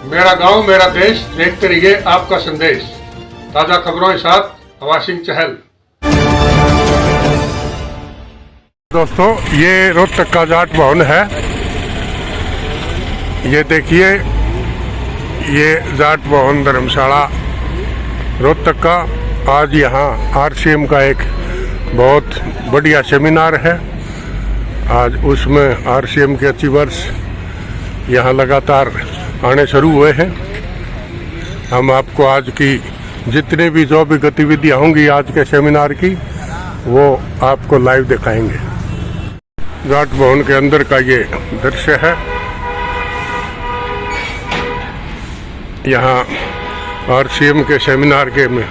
मेरा गांव मेरा देश, देखते रहिए आपका संदेश। ताजा खबरों के साथ हवा सिंह चहल। दोस्तों, ये रोहतक का जाट भवन है। ये देखिए, ये जाट भवन धर्मशाला रोहतक का। आज यहाँ आरसीएम का एक बहुत बढ़िया सेमिनार है। आज उसमें आरसीएम के अचीवर्स यहाँ लगातार आने शुरू हुए हैं। हम आपको आज की जितने भी जो भी गतिविधियाँ होंगी आज के सेमिनार की, वो आपको लाइव दिखाएंगे। जाट भवन के अंदर का ये दृश्य है। यहाँ आरसीएम के सेमिनार के में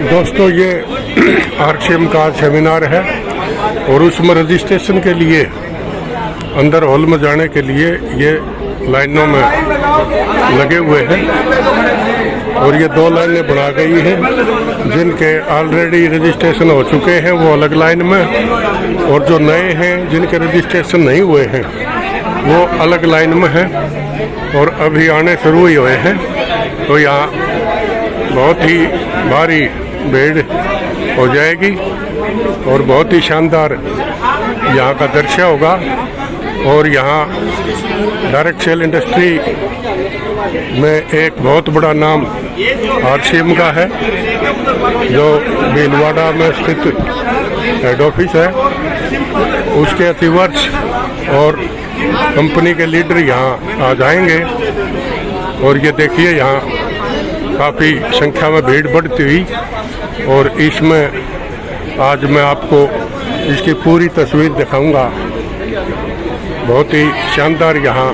दोस्तों, ये आरसीएम का सेमिनार है और उसमें रजिस्ट्रेशन के लिए अंदर हॉल में जाने के लिए ये लाइनों में लगे हुए हैं और ये 2 लाइनें बना गई हैं। जिनके ऑलरेडी रजिस्ट्रेशन हो चुके हैं वो अलग लाइन में, और जो नए हैं जिनके रजिस्ट्रेशन नहीं हुए हैं वो अलग लाइन में हैं और अभी आने शुरू ही हुए हैं। तो यहाँ बहुत ही भारी भीड़ हो जाएगी और बहुत ही शानदार यहाँ का दृश्य होगा। और यहाँ डायरेक्ट सेल इंडस्ट्री में एक बहुत बड़ा नाम आरसीएम का है, जो भीलवाड़ा में स्थित हेड ऑफिस है। उसके अतिवर्ष और कंपनी के लीडर यहाँ आ जाएंगे। और ये देखिए, यहाँ काफ़ी संख्या में भीड़ बढ़ती हुई, और इसमें आज मैं आपको इसकी पूरी तस्वीर दिखाऊंगा। बहुत ही शानदार यहाँ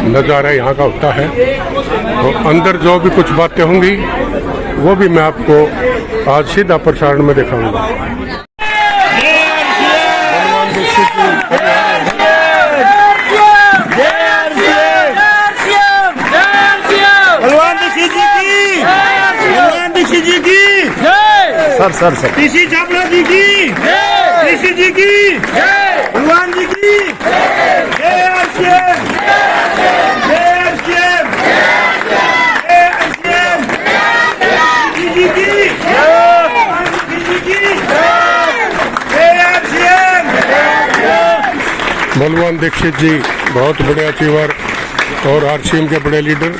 नज़ारा यहाँ का होता है। तो अंदर जो भी कुछ बातें होंगी वो भी मैं आपको आज सीधा प्रसारण में दिखाऊंगा। सर टीसी चावला जी की, टीसी जी की, भगवान जी की, जय आरसीएम, जय आरसीएम, जय आरसीएम, टीसी जी की, टीसी जी की, जय आरसीएम। बलवान दीक्षित जी बहुत बड़े अचीवर और आरसीएम के बड़े लीडर,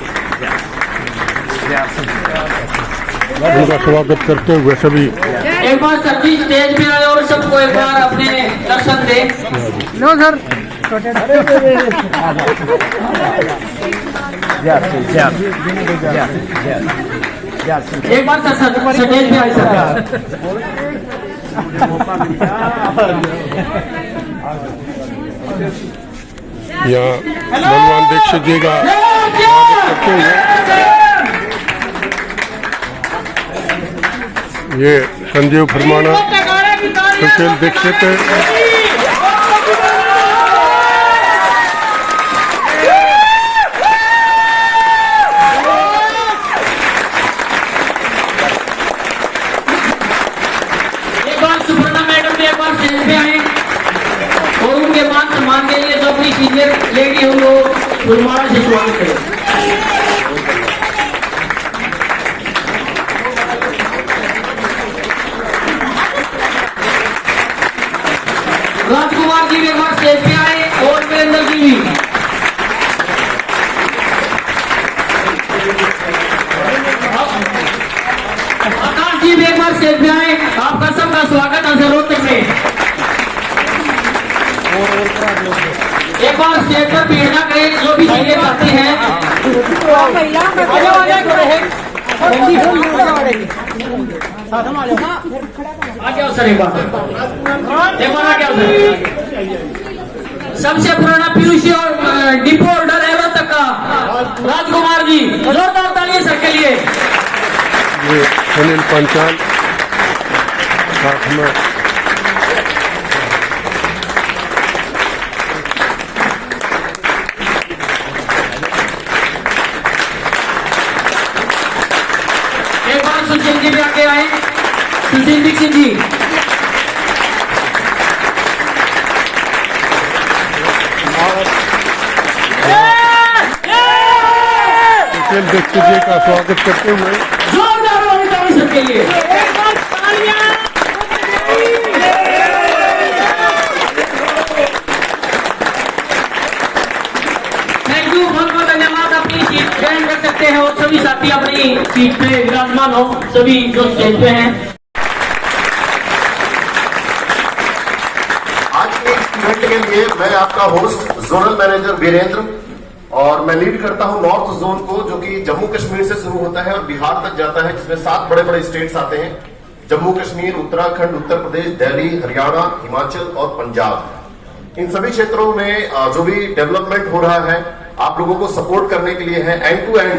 उनका स्वागत करते हुए सभी एक बार सभी स्टेज पे आए और सबको एक बार अपने दर्शन दे। नो सर, एक बार स्टेज पे आए सर। यहाँ बलवान दीक्षित जी का स्वागत करते हुए ये संजीव फरमाना, सुशील दीक्षित, एक बार सुपर्णा मैडम भी एक बार स्टेज पे आए और उनके मान सम्मान के लिए जो अपनी सीनियर लेडी हो वो फुलमाला से स्वागत करें। राजकुमार जी भी एक बार स्टेज पे आए और वीरेंद्र जी भी। आकाश जी भी एक बार स्टेज पे आए। आपका सबका स्वागत है रोहतक में। एक बार स्टेज पर भीड़ ना करें, जो भी चीजें चाहते हैं। आगे आओ सर, एक बार आगे आओ सर। सबसे पुराना पीयूष और डिपो होल्डर है रोहतक का राजकुमार जी, जोरदार तालियां सर के लिए। ये सुनील पंचाल साथ में सुशील जी भी आगे आए। सुशील दीक्षित जी, राकेश दीक्षित जी का स्वागत करते हुए जोरदार वाली ताली सबके लिए। थैंक यू, बहुत बहुत धन्यवाद। अपनी सीट ग्रहण कर सकते हैं और सभी साथी अपनी सीट पे विराजमान हो, सभी जो स्टेज पे हैं। आज के इवेंट के लिए मैं आपका होस्ट जोनल मैनेजर वीरेंद्र, और मैं लीड करता हूं नॉर्थ जोन को, जो कि जम्मू कश्मीर से शुरू होता है और बिहार तक जाता है, जिसमें 7 बड़े बड़े स्टेट्स आते हैं: जम्मू कश्मीर, उत्तराखंड, उत्तर प्रदेश, दिल्ली, हरियाणा, हिमाचल और पंजाब। इन सभी क्षेत्रों में जो भी डेवलपमेंट हो रहा है आप लोगों को सपोर्ट करने के लिए है, एंड टू एंड।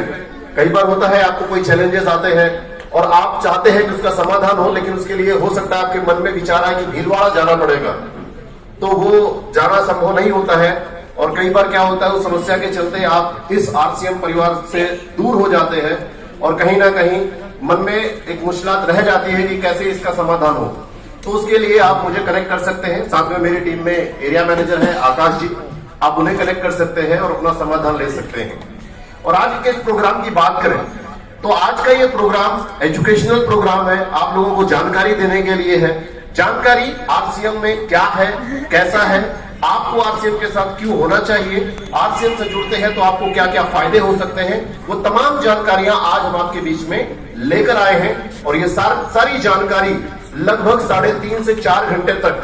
कई बार होता है आपको कोई चैलेंजेस आते हैं और आप चाहते हैं कि उसका समाधान हो, लेकिन उसके लिए हो सकता है आपके मन में विचार आए कि भीलवाड़ा जाना पड़ेगा, तो वो जाना संभव नहीं होता है। और कई बार क्या होता है, उस समस्या के चलते आप इस आरसीएम परिवार से दूर हो जाते हैं और कहीं ना कहीं मन में एक मुश्किलात रह जाती है कि कैसे इसका समाधान हो। तो उसके लिए आप मुझे कनेक्ट कर सकते हैं। साथ में मेरी टीम में एरिया मैनेजर है आकाश जी, आप उन्हें कनेक्ट कर सकते हैं और अपना समाधान ले सकते हैं। और आज के इस प्रोग्राम की बात करें तो आज का ये प्रोग्राम एजुकेशनल प्रोग्राम है, आप लोगों को जानकारी देने के लिए है। जानकारी आरसीएम में क्या है, कैसा है, आपको आरसीएम के साथ क्यों होना चाहिए, आरसीएम से जुड़ते हैं तो आपको क्या क्या फायदे हो सकते हैं, वो तमाम जानकारियां आज हम आपके बीच में लेकर आए हैं। और ये सारी जानकारी लगभग 3.5 से 4 घंटे तक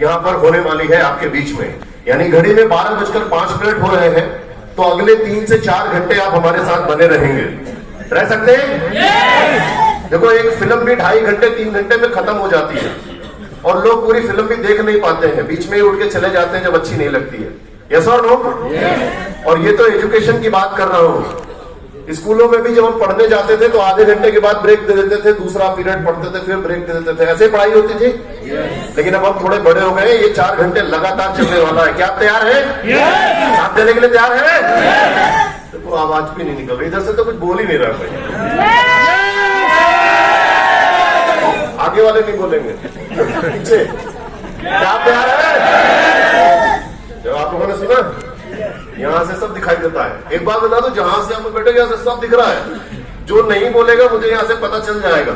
यहाँ पर होने वाली है आपके बीच में। यानी घड़ी में 12:05 हो रहे हैं, तो अगले 3 से 4 घंटे आप हमारे साथ बने रहेंगे। रह सकते हैं? देखो, एक फिल्म भी 2.5 घंटे 3 घंटे में खत्म हो जाती है और लोग पूरी फिल्म भी देख नहीं पाते हैं, बीच में ही उठ के चले जाते हैं जब अच्छी नहीं लगती है। यस और नो? और ये तो एजुकेशन की बात कर रहा हूँ। स्कूलों में भी जब हम पढ़ने जाते थे तो आधे घंटे के बाद ब्रेक दे देते थे, दूसरा पीरियड पढ़ते थे, फिर ब्रेक दे देते थे, ऐसे पढ़ाई होती थी। लेकिन अब हम थोड़े बड़े हो गए, ये 4 घंटे लगातार चलने वाला है। क्या आप तैयार है? साथ देने के लिए तैयार है? देखो आवाज भी नहीं निकल रही, इधर से तो कुछ बोल ही नहीं रहा कोई। आगे वाले नहीं बोलेंगे, पीछे। क्या आप तैयार है? जब आप लोगों ने सुना, यहां से सब दिखाई देता है। एक बात बता दो, जहां से आप बैठे यहां से सब दिख रहा है। जो नहीं बोलेगा मुझे यहां से पता चल जाएगा,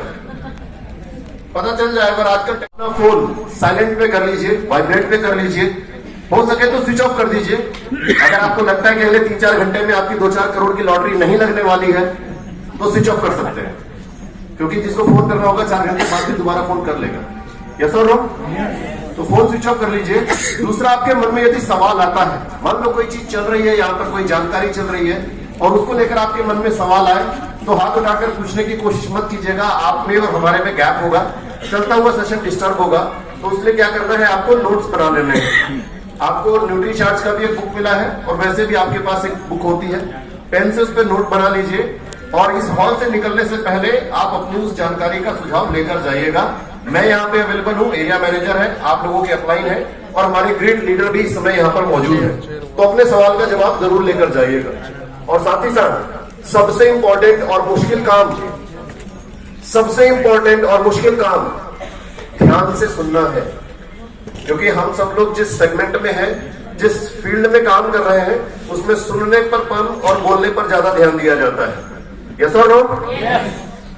पता चल जाएगा। आजकल अपना फोन साइलेंट पे कर लीजिए, वाइब्रेट पे कर लीजिए, हो सके तो स्विच ऑफ कर दीजिए। अगर आपको लगता है कि अगले 3-4 घंटे में आपकी 2-4 करोड़ की लॉटरी नहीं लगने वाली है तो स्विच ऑफ कर सकते हैं, क्योंकि जिसको फोन करना होगा 4 घंटे बाद भी दोबारा फोन कर लेगा। यस और नो? तो फोन स्विच ऑफ कर लीजिए। दूसरा, आपके मन में यदि सवाल आता है, मान लो कोई चीज चल रही है, यहाँ पर कोई जानकारी चल रही है और उसको लेकर आपके मन में सवाल आए, तो हाथ उठाकर पूछने की कोशिश मत कीजिएगा। आप में और हमारे में गैप होगा, चलता हुआ सेशन डिस्टर्ब होगा। तो इसलिए क्या करना है, आपको नोट्स बना लेने हैं। आपको न्यूट्री चार्ट्स का भी एक बुक मिला है और वैसे भी आपके पास एक बुक होती है, पेन से उस पर नोट बना लीजिए। और इस हॉल से निकलने से पहले आप अपनी उस जानकारी का सुझाव लेकर जाइएगा। मैं यहाँ पे अवेलेबल हूँ, एरिया मैनेजर है, आप लोगों के अपलाइन है और हमारे ग्रेट लीडर भी इस समय यहाँ पर मौजूद है। तो अपने सवाल का जवाब जरूर लेकर जाइएगा। और साथ ही साथ सबसे इंपॉर्टेंट और मुश्किल काम, सबसे इंपॉर्टेंट और मुश्किल काम ध्यान से सुनना है, क्योंकि हम सब लोग जिस सेगमेंट में हैं, जिस फील्ड में काम कर रहे हैं, उसमें सुनने पर कम और बोलने पर ज्यादा ध्यान दिया जाता है। यस और नो?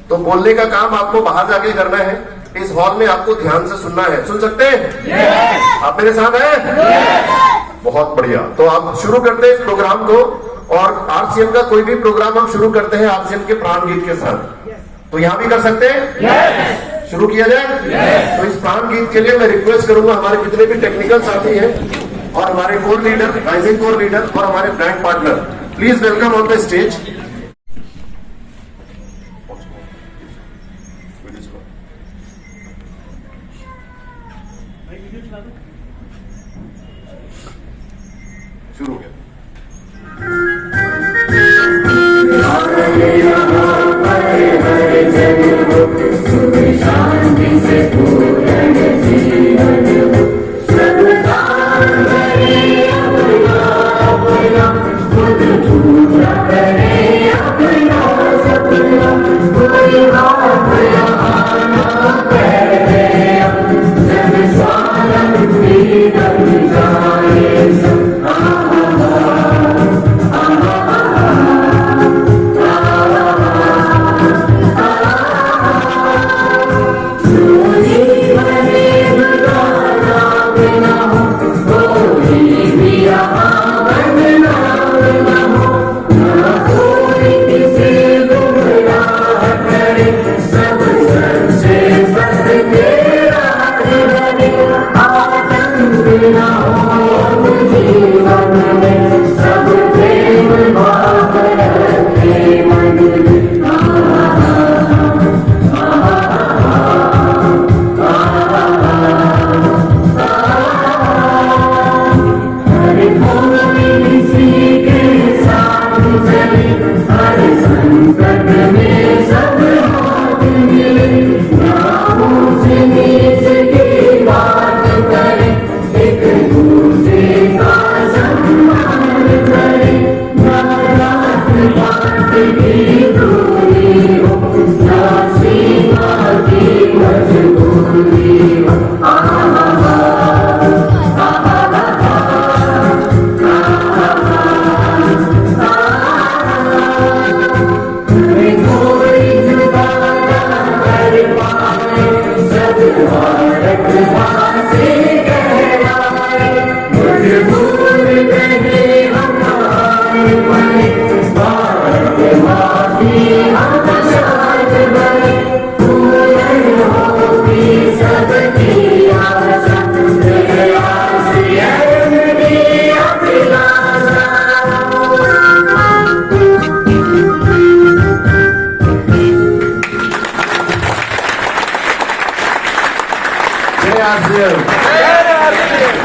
तो बोलने का काम आपको बाहर जाके करना है, इस हॉल में आपको ध्यान से सुनना है। सुन सकते हैं? आप मेरे साथ हैं? बहुत बढ़िया। तो आप शुरू करते हैं इस प्रोग्राम को। और आरसीएम का कोई भी प्रोग्राम हम शुरू करते हैं आरसीएम के प्राण गीत के साथ, तो यहाँ भी कर सकते हैं। शुरू किया जाए। तो इस प्राण गीत के लिए मैं रिक्वेस्ट करूंगा हमारे जितने भी टेक्निकल साथी हैं और हमारे core leader, rising core leader और हमारे brand partner, please welcome on the stage. शुरू हो गया। Ah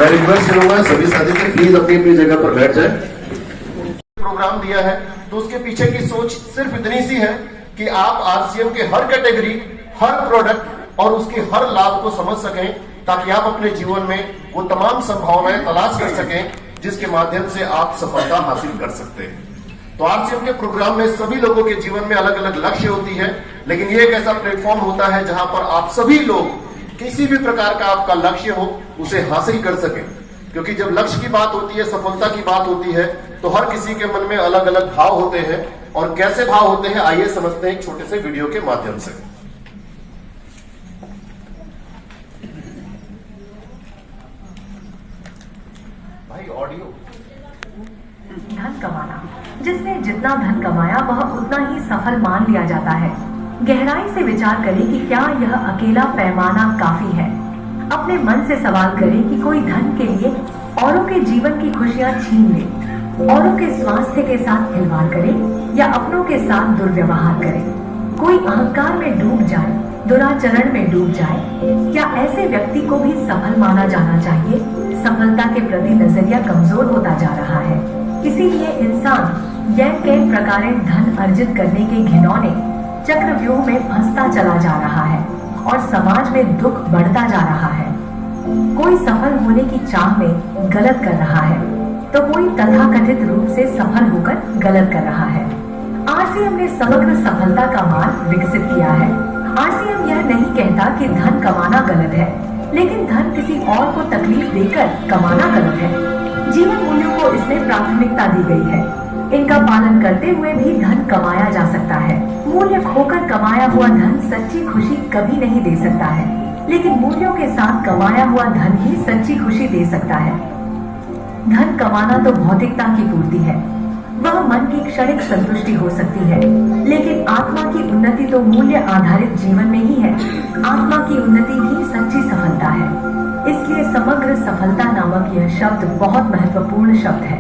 मैं रिक्वेस्ट करूंगा सभी साथी से प्लीज अपनी अपनी जगह पर बैठ जाए। प्रोग्राम दिया है तो उसके पीछे की सोच सिर्फ इतनी सी है कि आप आरसीएम के हर कैटेगरी, हर प्रोडक्ट और उसके हर लाभ को समझ सकें, ताकि आप अपने जीवन में वो तमाम संभावनाएं तलाश कर सकें जिसके माध्यम से आप सफलता हासिल कर सकते हैं। तो आरसीएम के प्रोग्राम में सभी लोगों के जीवन में अलग अलग लक्ष्य होती है, लेकिन ये एक ऐसा प्लेटफॉर्म होता है जहां पर आप सभी लोग किसी भी प्रकार का आपका लक्ष्य हो उसे हासिल कर सकें। क्योंकि जब लक्ष्य की बात होती है, सफलता की बात होती है, तो हर किसी के मन में अलग अलग भाव होते हैं। और कैसे भाव होते हैं आइए समझते हैं एक छोटे से वीडियो के माध्यम से। भाई ऑडियो। धन कमाना, जिसने जितना धन कमाया वह उतना ही सफल मान लिया जाता है। गहराई से विचार करें कि क्या यह अकेला पैमाना काफी है। अपने मन से सवाल करें कि कोई धन के लिए औरों के जीवन की खुशियां छीन ले, औरों के स्वास्थ्य के साथ खिलवाड़ करे या अपनों के साथ दुर्व्यवहार करे। कोई अहंकार में डूब जाए, दुराचरण में डूब जाए। क्या ऐसे व्यक्ति को भी सफल माना जाना चाहिए? सफलता के प्रति नजरिया कमजोर होता जा रहा है। इसीलिए इंसान यह कई प्रकारें धन अर्जित करने के घिनौने चक्रव्यूह में फंसता चला जा रहा है और समाज में दुख बढ़ता जा रहा है। कोई सफल होने की चाह में गलत कर रहा है तो कोई तथाकथित रूप से सफल होकर गलत कर रहा है। आरसीएम ने समग्र सफलता का मार्ग विकसित किया है। आरसीएम यह नहीं कहता कि धन कमाना गलत है, लेकिन धन किसी और को तकलीफ देकर कमाना गलत है। जीवन मूल्यों को इसमें प्राथमिकता दी गई है। इनका पालन करते हुए भी धन कमाया जा सकता है। मूल्य खोकर कमाया हुआ धन सच्ची खुशी कभी नहीं दे सकता है, लेकिन मूल्यों के साथ कमाया हुआ धन ही सच्ची खुशी दे सकता है। धन कमाना तो भौतिकता की पूर्ति है, वह मन की क्षणिक संतुष्टि हो सकती है, लेकिन आत्मा की उन्नति तो मूल्य आधारित जीवन में ही है। आत्मा की उन्नति ही सच्ची सफलता है। इसलिए समग्र सफलता नामक यह शब्द बहुत महत्वपूर्ण शब्द है।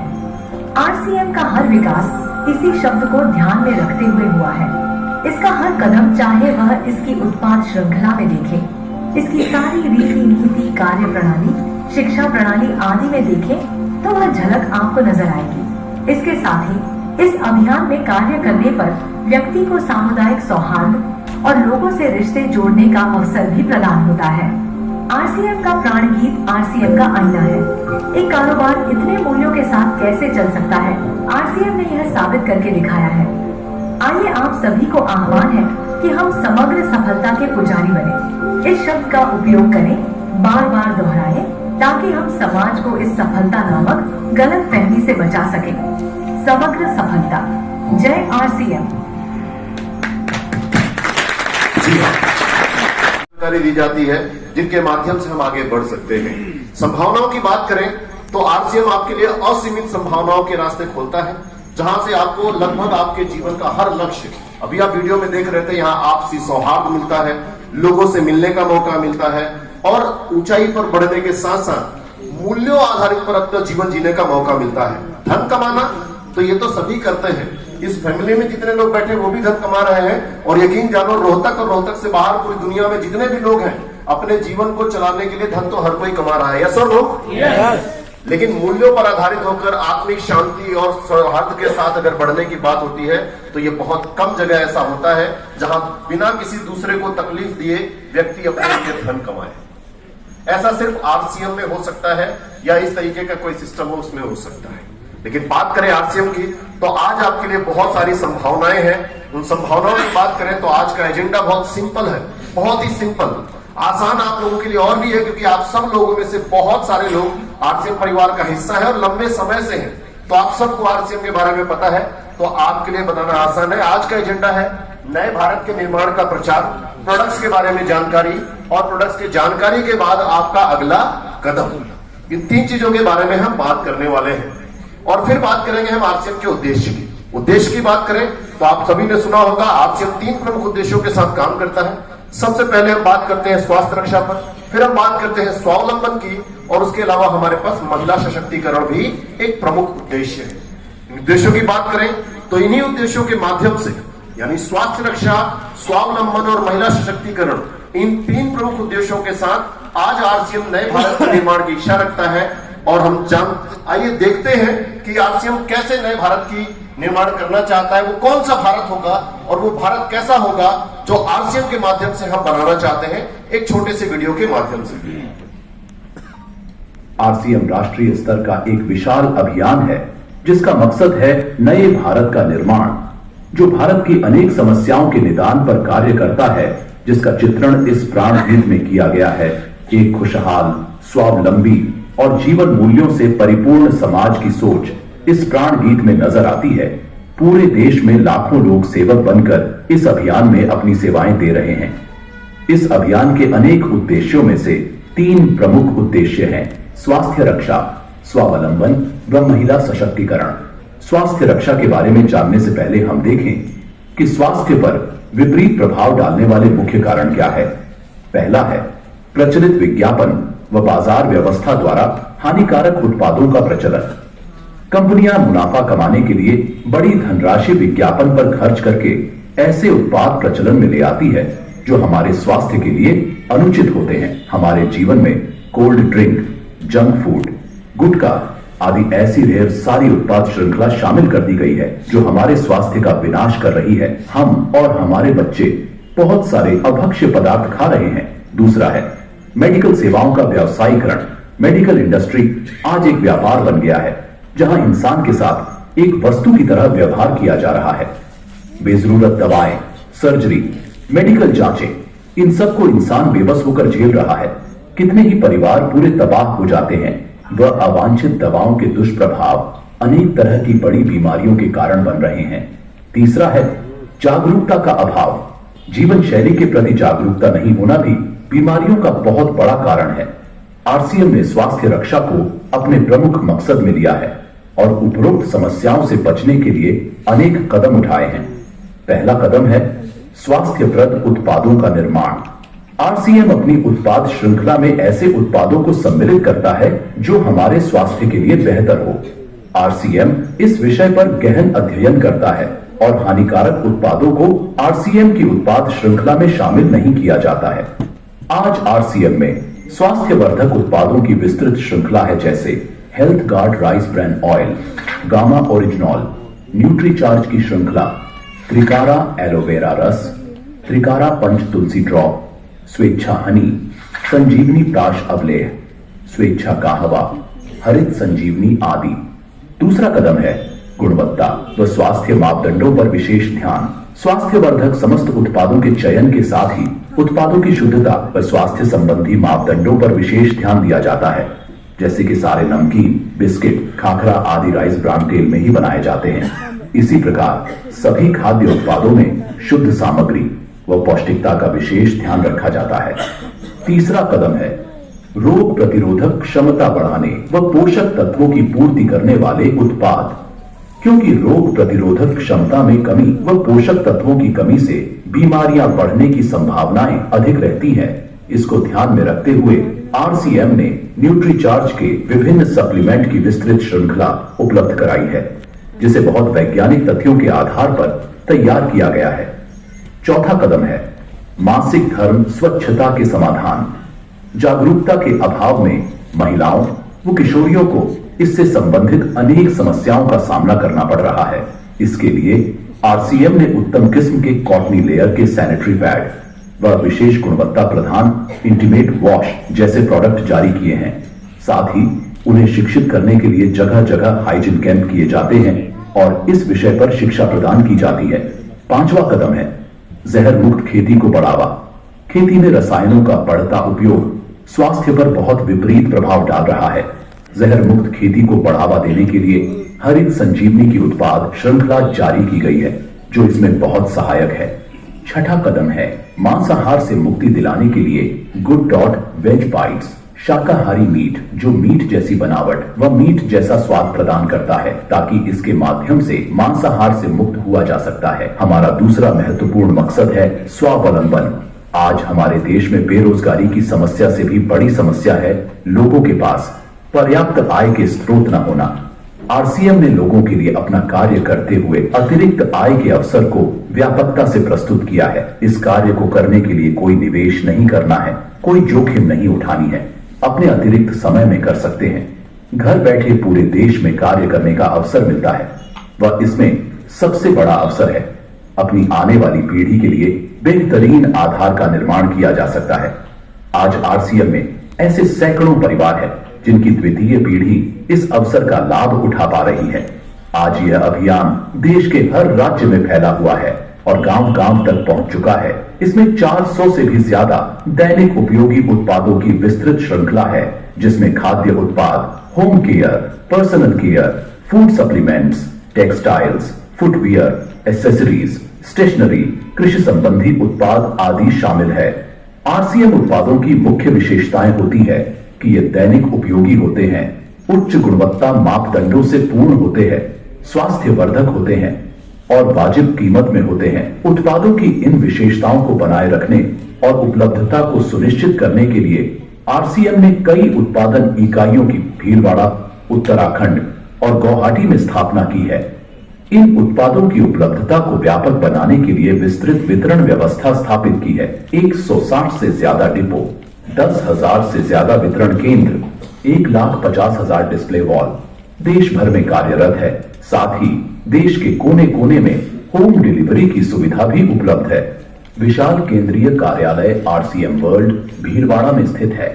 आरसीएम का हर विकास इसी शब्द को ध्यान में रखते हुए हुआ है। इसका हर कदम, चाहे वह इसकी उत्पाद श्रृंखला में देखे, इसकी सारी रीति नीति, कार्य प्रणाली, शिक्षा प्रणाली आदि में देखे, तो वह झलक आपको नजर आएगी। इसके साथ ही इस अभियान में कार्य करने पर व्यक्ति को सामुदायिक सौहार्द और लोगों से रिश्ते जोड़ने का अवसर भी प्रदान होता है। आरसीएम का प्राण गीत आरसीएम का आईना है। एक कारोबार इतने मूल्यों के साथ कैसे चल सकता है, आरसीएम ने यह साबित करके दिखाया है। आइए आप सभी को आह्वान है कि हम समग्र सफलता के पुजारी बने। इस शब्द का उपयोग करें, बार बार दोहराएं, ताकि हम समाज को इस सफलता नामक गलत फहमी से बचा सकें। समग्र सफलता। जय आरसीएम। जानकारी दी जाती है जिनके माध्यम से हम आगे बढ़ सकते हैं। संभावनाओं की बात करें तो आरसीएम आपके लिए असीमित संभावनाओं के रास्ते खोलता है, जहां से आपको लगभग आपके जीवन का हर लक्ष्य, अभी आप वीडियो में देख रहे थे, यहाँ आपसी सौहार्द मिलता है, लोगों से मिलने का मौका मिलता है और ऊंचाई पर बढ़ने के साथ साथ मूल्यों आधारित पर अपना जीवन जीने का मौका मिलता है। धन कमाना तो ये तो सभी करते हैं। इस फैमिली में जितने लोग बैठे वो भी धन कमा रहे हैं, और यकीन जानो रोहतक और रोहतक से बाहर पूरी दुनिया में जितने भी लोग हैं अपने जीवन को चलाने के लिए धन तो हर कोई कमा रहा है। यस और नो? लेकिन मूल्यों पर आधारित होकर आत्मिक शांति और सौहार्द के साथ अगर बढ़ने की बात होती है तो ये बहुत कम जगह ऐसा होता है जहां बिना किसी दूसरे को तकलीफ दिए व्यक्ति अपने लिए धन कमाए। ऐसा सिर्फ आरसीएम में हो सकता है, या इस तरीके का कोई सिस्टम हो उसमें हो सकता है। लेकिन बात करें आरसीएम की तो आज आपके लिए बहुत सारी संभावनाएं हैं। उन संभावनाओं की बात करें तो आज का एजेंडा बहुत सिंपल है, बहुत ही सिंपल, आसान आप लोगों के लिए और भी है, क्योंकि आप सब लोगों में से बहुत सारे लोग आरसीएम परिवार का हिस्सा है और लंबे समय से हैं, तो आप सबको आरसीएम के बारे में पता है, तो आपके लिए बताना आसान है। आज का एजेंडा है नए भारत के निर्माण का प्रचार, प्रोडक्ट्स के बारे में जानकारी, और प्रोडक्ट्स की जानकारी के बाद आपका अगला कदम। इन तीन चीजों के बारे में हम बात करने वाले हैं। और फिर बात करेंगे हम आरसीएम के उद्देश्य की। उद्देश्य की बात करें तो आप सभी ने सुना होगा आरसीएम 3 प्रमुख उद्देश्यों के साथ काम करता है। सबसे पहले हम बात करते हैं स्वास्थ्य रक्षा पर, फिर हम बात करते हैं स्वावलंबन की, और उसके अलावा हमारे पास महिला सशक्तिकरण भी एक प्रमुख उद्देश्य है। उद्देश्यों की बात करें तो इन्हीं उद्देश्यों के माध्यम से, यानी स्वास्थ्य रक्षा, स्वावलंबन और महिला सशक्तिकरण, इन 3 प्रमुख उद्देश्यों के साथ आज आरसीएम नए भारत के निर्माण की इच्छा रखता है और हम आइए देखते हैं कि आरसीएम कैसे नए भारत की निर्माण करना चाहता है। वो कौन सा भारत होगा और वो भारत कैसा होगा जो आरसीएम के माध्यम से हम बनाना चाहते हैं, एक छोटे से वीडियो के माध्यम से। आरसीएम राष्ट्रीय स्तर का एक विशाल अभियान है जिसका मकसद है नए भारत का निर्माण, जो भारत की अनेक समस्याओं के निदान पर कार्य करता है, जिसका चित्रण इस प्राण गीत में किया गया है। एक खुशहाल, स्वावलंबी और जीवन मूल्यों से परिपूर्ण समाज की सोच इस प्राण गीत में नजर आती है। पूरे देश में लाखों लोग सेवक बनकर इस अभियान में अपनी सेवाएं दे रहे हैं। इस अभियान के अनेक उद्देश्यों में से 3 प्रमुख उद्देश्य हैं: स्वास्थ्य रक्षा, स्वावलंबन व महिला सशक्तिकरण। स्वास्थ्य रक्षा के बारे में जानने से पहले हम देखें कि स्वास्थ्य पर विपरीत प्रभाव डालने वाले मुख्य कारण क्या है। पहला है प्रचलित विज्ञापन व बाजार व्यवस्था द्वारा हानिकारक उत्पादों का प्रचलन। कंपनियां मुनाफा कमाने के लिए बड़ी धनराशि विज्ञापन पर खर्च करके ऐसे उत्पाद प्रचलन में ले आती है जो हमारे स्वास्थ्य के लिए अनुचित होते हैं। हमारे जीवन में कोल्ड ड्रिंक, जंक फूड, गुटखा आदि ऐसी ढेर सारी उत्पाद श्रृंखला शामिल कर दी गई है जो हमारे स्वास्थ्य का विनाश कर रही है। हम और हमारे बच्चे बहुत सारे अभक्ष्य पदार्थ खा रहे हैं। दूसरा है मेडिकल सेवाओं का व्यवसायीकरण। मेडिकल इंडस्ट्री आज एक व्यापार बन गया है जहां इंसान के साथ एक वस्तु की तरह व्यवहार किया जा रहा है। बेजरूरत दवाएं, सर्जरी, मेडिकल जांचें, इन सबको इंसान बेबस होकर झेल रहा है। कितने ही परिवार पूरे तबाह हो जाते हैं। वह अवांछित दवाओं के दुष्प्रभाव अनेक तरह की बड़ी बीमारियों के कारण बन रहे हैं। तीसरा है जागरूकता का अभाव। जीवन शैली के प्रति जागरूकता नहीं होना भी बीमारियों का बहुत बड़ा कारण है। आरसीएम ने स्वास्थ्य रक्षा को अपने प्रमुख मकसद में लिया है और उपरोक्त समस्याओं से बचने के लिए अनेक कदम उठाए हैं। पहला कदम है स्वास्थ्यप्रद उत्पादों का निर्माण। आरसीएम अपनी उत्पाद श्रृंखला में ऐसे उत्पादों को सम्मिलित करता है जो हमारे स्वास्थ्य के लिए बेहतर हो। आरसीएम इस विषय पर गहन अध्ययन करता है और हानिकारक उत्पादों को आरसीएम की उत्पाद श्रृंखला में शामिल नहीं किया जाता है। आज आरसीएम में स्वास्थ्यवर्धक उत्पादों की विस्तृत श्रृंखला है, जैसे health guard rice brand oil, gamma oryzanol, Nutricharge की श्रृंखला, त्रिकारा एलोवेरा रस, त्रिकारा पंच तुलसी ड्रॉप, स्वेच्छा हनी, संजीवनी प्राश अवलेह, स्वेच्छा काहवा, हरित संजीवनी आदि। दूसरा कदम है गुणवत्ता व स्वास्थ्य मापदंडों पर विशेष ध्यान। स्वास्थ्यवर्धक समस्त उत्पादों के चयन के साथ ही उत्पादों की शुद्धता व स्वास्थ्य संबंधी मापदंडों पर विशेष ध्यान दिया जाता है, जैसे कि सारे नमकीन, बिस्किट, खाखरा आदि राइस ब्रांड तेल में ही बनाए जाते हैं। इसी प्रकार सभी खाद्य उत्पादों में शुद्ध सामग्री व पौष्टिकता का विशेष ध्यान रखा जाता है। तीसरा कदम है रोग प्रतिरोधक क्षमता बढ़ाने व पोषक तत्वों की पूर्ति करने वाले उत्पाद। क्योंकि रोग प्रतिरोधक क्षमता में कमी व पोषक तत्वों की कमी से बीमारियां बढ़ने की संभावनाएं अधिक रहती हैं, इसको ध्यान में रखते हुए आरसीएम ने न्यूट्रीचार्ज के विभिन्न सप्लीमेंट की विस्तृत श्रृंखला उपलब्ध कराई है, जिसे बहुत वैज्ञानिक तथ्यों के आधार पर तैयार किया गया है। चौथा कदम है मासिक धर्म स्वच्छता के समाधान। जागरूकता के अभाव में महिलाओं व किशोरियों को इससे संबंधित अनेक समस्याओं का सामना करना पड़ रहा है। इसके लिए आरसीएम ने उत्तम किस्म के कॉटनी लेयर के सैनिटरी पैड व विशेष गुणवत्ता प्रधान इंटीमेट वॉश जैसे प्रोडक्ट जारी किए हैं। साथ ही उन्हें शिक्षित करने के लिए जगह जगह हाइजीन कैंप किए जाते हैं और इस विषय पर शिक्षा प्रदान की जाती है। पांचवा कदम है जहर मुक्त खेती को बढ़ावा। खेती में रसायनों का बढ़ता उपयोग स्वास्थ्य पर बहुत विपरीत प्रभाव डाल रहा है। जहर मुक्त खेती को बढ़ावा देने के लिए हरित संजीवनी की उत्पाद श्रृंखला जारी की गई है, जो इसमें बहुत सहायक है। छठा कदम है मांसाहार से मुक्ति दिलाने के लिए गुड डॉट वेज बाइट्स, शाकाहारी मीट जो मीट जैसी बनावट व मीट जैसा स्वाद प्रदान करता है, ताकि इसके माध्यम से मांसाहार से मुक्त हुआ जा सकता है। हमारा दूसरा महत्वपूर्ण मकसद है स्वावलंबन। आज हमारे देश में बेरोजगारी की समस्या से भी बड़ी समस्या है लोगों के पास पर्याप्त आय के स्रोत न होना। आरसीएम ने लोगों के लिए अपना कार्य करते हुए अतिरिक्त आय के अवसर को व्यापकता से प्रस्तुत किया है। इस कार्य को करने के लिए कोई निवेश नहीं करना है, कोई जोखिम नहीं उठानी है, अपने अतिरिक्त समय में कर सकते हैं। घर बैठे पूरे देश में कार्य करने का अवसर मिलता है। वह इसमें सबसे बड़ा अवसर है। अपनी आने वाली पीढ़ी के लिए बेहतरीन आधार का निर्माण किया जा सकता है। आज आरसीएम में ऐसे सैकड़ों परिवार हैं जिनकी द्वितीय पीढ़ी इस अवसर का लाभ उठा पा रही है। आज यह अभियान देश के हर राज्य में फैला हुआ है और गांव-गांव तक पहुंच चुका है। इसमें 400 से भी ज्यादा दैनिक उपयोगी उत्पादों की विस्तृत श्रृंखला है, जिसमें खाद्य उत्पाद, home care, personal care, food supplements, textiles, footwear, accessories, stationery, कृषि संबंधी उत्पाद आदि शामिल है। आरसीएम उत्पादों की मुख्य विशेषताएं होती है कि ये दैनिक उपयोगी होते हैं, उच्च गुणवत्ता मापदंडों से पूर्ण होते हैं, स्वास्थ्यवर्धक होते हैं और वाजिब कीमत में होते हैं। उत्पादों की इन विशेषताओं को बनाए रखने और उपलब्धता को सुनिश्चित करने के लिए आरसीएम ने कई उत्पादन इकाइयों की भीलवाड़ा, उत्तराखंड और गुवाहाटी में स्थापना की है। इन उत्पादों की उपलब्धता को व्यापक बनाने के लिए विस्तृत वितरण व्यवस्था स्थापित की है। 160 से ज्यादा डिपो, 10,000 से ज्यादा वितरण केंद्र, 1,50,000 डिस्प्ले वॉल देश भर में कार्यरत है। साथ ही देश के कोने कोने में होम डिलीवरी की सुविधा भी उपलब्ध है। विशाल केंद्रीय कार्यालय आरसीएम वर्ल्ड भीलवाड़ा में स्थित है।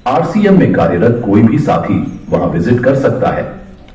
आरसीएम में कार्यरत कोई भी साथी वहां विजिट कर सकता है।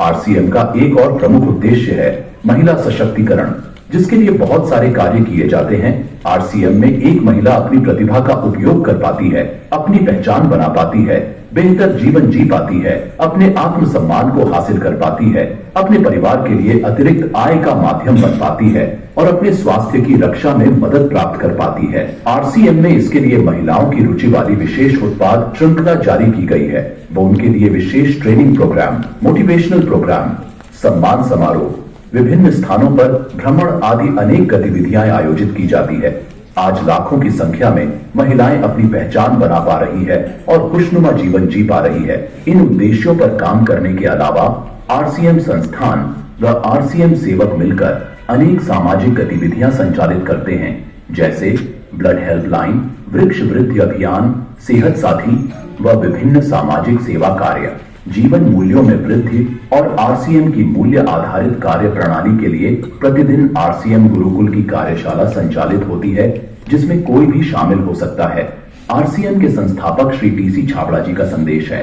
आरसीएम का एक और प्रमुख उद्देश्य है महिला सशक्तिकरण, जिसके लिए बहुत सारे कार्य किए जाते हैं। आरसीएम में एक महिला अपनी प्रतिभा का उपयोग कर पाती है, अपनी पहचान बना पाती है, बेहतर जीवन जी पाती है, अपने आत्मसम्मान को हासिल कर पाती है, अपने परिवार के लिए अतिरिक्त आय का माध्यम बन पाती है और अपने स्वास्थ्य की रक्षा में मदद प्राप्त कर पाती है। आरसीएम में इसके लिए महिलाओं की रुचि वाली विशेष उत्पाद श्रृंखला जारी की गई है। वो उनके लिए विशेष ट्रेनिंग प्रोग्राम, मोटिवेशनल प्रोग्राम, सम्मान समारोह, विभिन्न स्थानों पर भ्रमण आदि अनेक गतिविधियां आयोजित की जाती है। आज लाखों की संख्या में महिलाएं अपनी पहचान बना पा रही है और खुशनुमा जीवन जी पा रही है। इन उद्देश्यों पर काम करने के अलावा आरसीएम संस्थान व आरसीएम सेवक मिलकर अनेक सामाजिक गतिविधियां संचालित करते हैं, जैसे ब्लड हेल्पलाइन, वृक्ष वृद्धि अभियान, सेहत साथी व विभिन्न सामाजिक सेवा कार्य। जीवन मूल्यों में वृद्धि और आरसीएम की मूल्य आधारित कार्य प्रणाली के लिए प्रतिदिन आरसीएम गुरुकुल की कार्यशाला संचालित होती है, जिसमें कोई भी शामिल हो सकता है। आरसीएम के संस्थापक श्री टीसी छाबड़ा जी का संदेश है।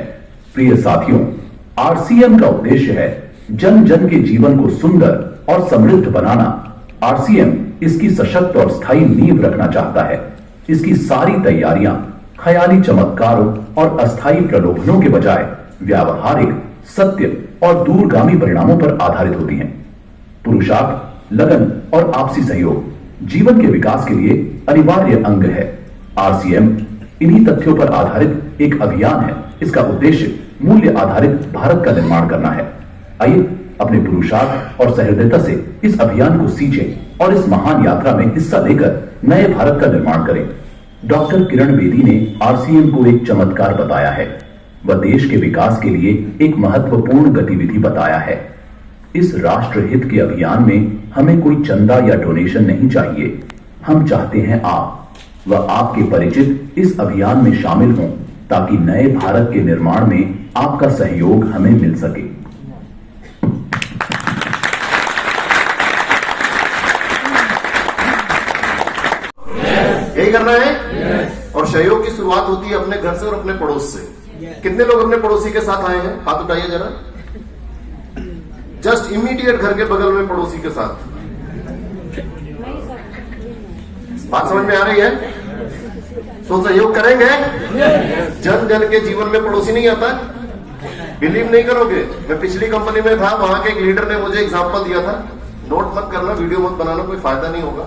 प्रिय साथियों, आरसीएम का उद्देश्य है जन जन के जीवन को सुंदर और समृद्ध बनाना। आरसीएम इसकी सशक्त और स्थायी नींव रखना चाहता है। इसकी सारी तैयारियां ख्याली चमत्कारों और अस्थायी प्रलोभनों के बजाय व्यावहारिक, सत्य और दूरगामी परिणामों पर आधारित होती हैं। पुरुषार्थ, लगन और आपसी सहयोग जीवन के विकास के लिए अनिवार्य अंग है। आरसीएम इन्हीं तथ्यों पर आधारित एक अभियान है। इसका उद्देश्य मूल्य आधारित भारत का निर्माण करना है। आइए अपने पुरुषार्थ और सहृदयता से इस अभियान को सींचें और इस महान यात्रा में हिस्सा लेकर नए भारत का निर्माण करें। डॉक्टर किरण बेदी ने आरसीएम को एक चमत्कार बताया है। वह देश के विकास के लिए एक महत्वपूर्ण गतिविधि बताया है। इस राष्ट्र हित के अभियान में हमें कोई चंदा या डोनेशन नहीं चाहिए। हम चाहते हैं आप व आपके परिचित इस अभियान में शामिल हों, ताकि नए भारत के निर्माण में आपका सहयोग हमें मिल सके। यही करना है। और सहयोग की शुरुआत होती है अपने घर से और अपने पड़ोस से। कितने लोग अपने पड़ोसी के साथ आए हैं? हाथ उठाइए जरा। जस्ट इमीडिएट घर के बगल में पड़ोसी के साथ। बात समझ में आ रही है? तो सहयोग करेंगे। जन जन के जीवन में पड़ोसी नहीं आता। बिलीव नहीं करोगे, मैं पिछली कंपनी में था, वहां के एक लीडर ने मुझे एग्जांपल दिया था। नोट मत करना, वीडियो मत बनाना, कोई फायदा नहीं होगा।